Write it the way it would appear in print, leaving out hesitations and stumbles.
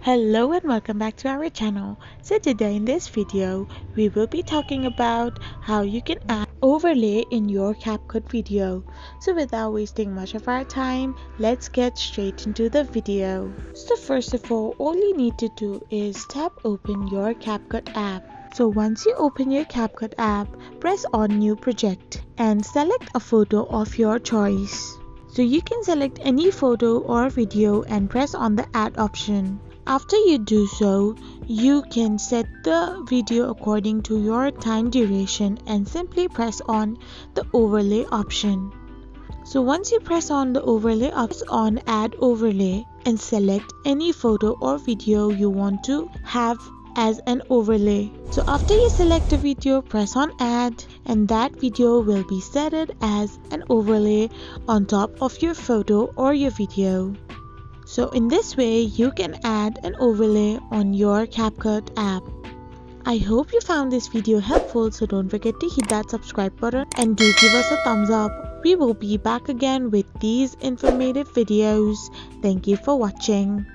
Hello and welcome back to our channel. So today in this video, we will be talking about how you can add overlay in your CapCut video. So without wasting much of our time, let's get straight into the video. So first of all you need to do is tap open your CapCut app. So once you open your CapCut app, press on new project and select a photo of your choice. So you can select any photo or video and press on the add option. After you do so, you can set the video according to your time duration and simply press on the overlay option. So once you press on the overlay option, on add overlay and select any photo or video you want to have as an overlay. So after you select a video, press on add and that video will be set as an overlay on top of your photo or your video. So in this way, you can add an overlay on your CapCut app. I hope you found this video helpful, so don't forget to hit that subscribe button and do give us a thumbs up. We will be back again with these informative videos. Thank you for watching.